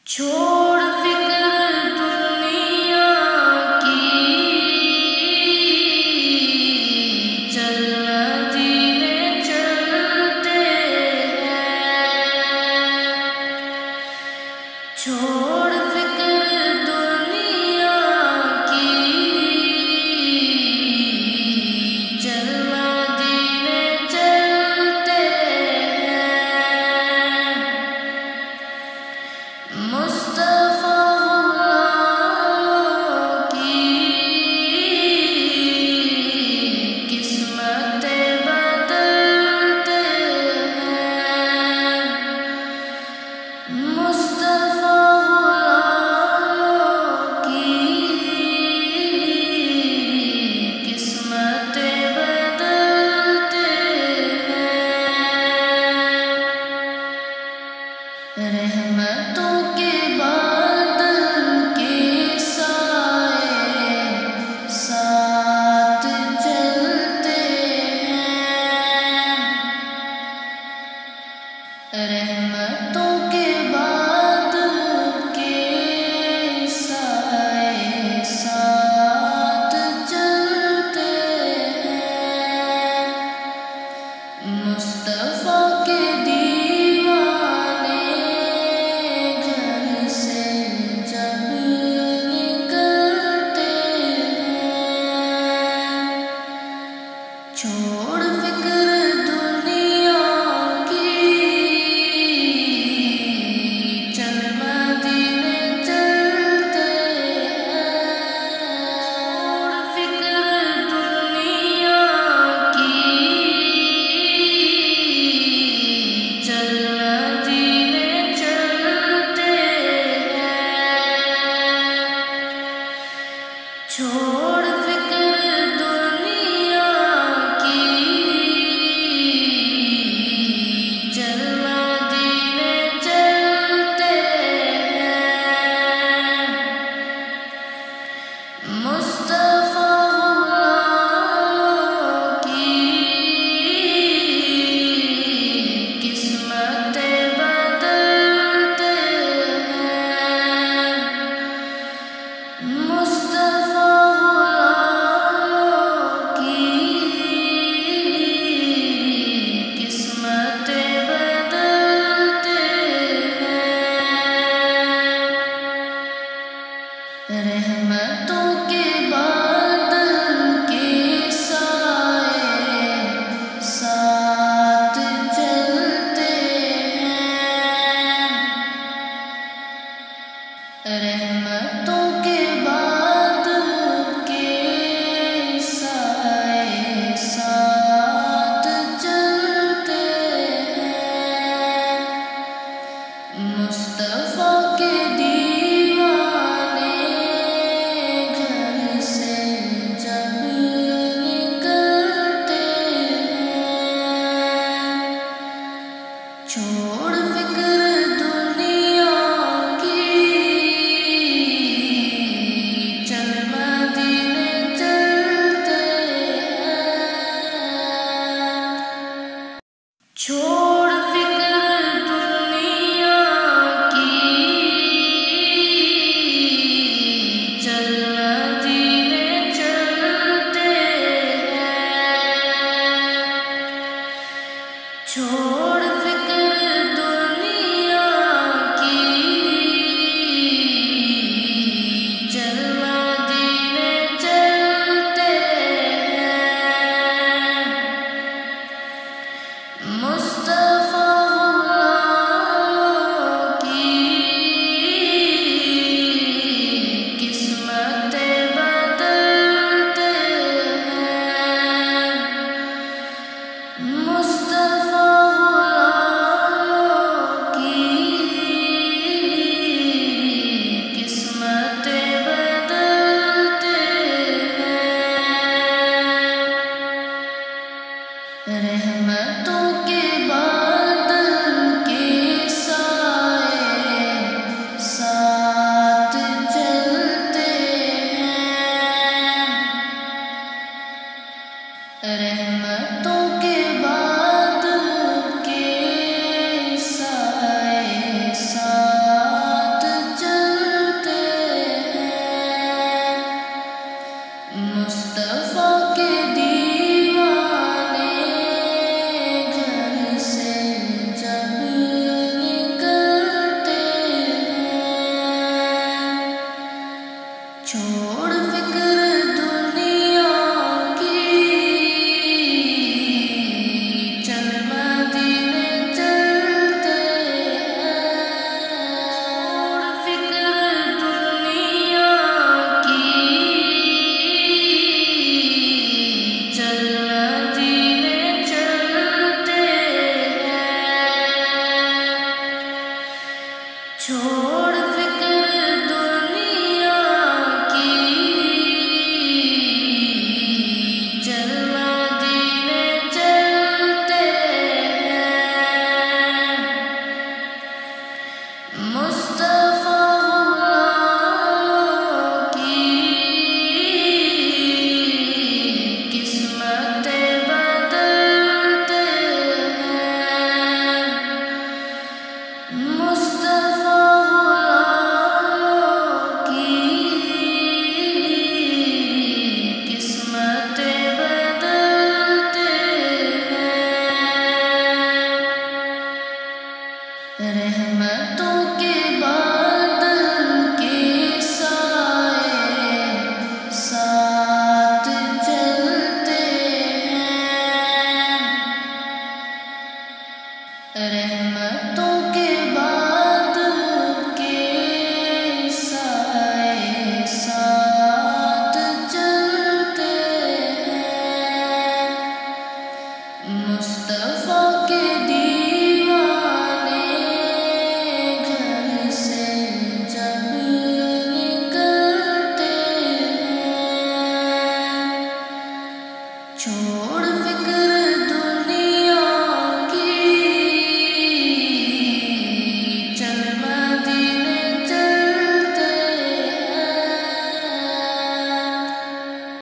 छोड़ फिक्र दुनिया की, चलना जीने चलते हैं। छोड़ फिक्र दुनिया की, चलना जीने चलते हैं। मुस्तफा गुलामों की किस्मतें बदलते हैं। मुस्तफा गुलामों की किस्मतें बदलते हैं। रहमतों के बादल के साए साथ चलते हैं। रहमतों के बादल के साए साथ चलते हैं। मुस्तफा के दीवाने घर से जब निकलते हैं। छोड़ फिक्र दुनिया की, चल मदीने चलते हैं। छोड़ फिक्र दुनिया की, चल मदीने चलते हैं। छोड़ फिक्र दुनिया की, चल मदीने चलते हैं। मुस्तफा गुलामों की किस्मतें बदलते हैं। मुस्तफा गुलामों की किस्मतें बदलते हैं। रहमतों के बादल के साए साथ चलते हैं। रहमतों के बादल के साए साथ चलते हैं। मुस्तफा के दीवाने घर से जब निकलते हैं। छोड़ फिक्र दुनिया की, चल मदीने चलते हैं। छोड़ फिक्र दुनिया की, छोड़ फिक्र दुनिया की, चल मदीने चलते हैं। मुस्तफा गुलामों की किस्मतें बदलते हैं। मुस्तफा गुलामों की किस्मतें बदलते हैं। रहमतों के बादल के साए साथ चलते हैं। रहमतों के बादल के साए साथ चलते हैं। मुस्तफा के दीवाने घर से जब निकलते हैं,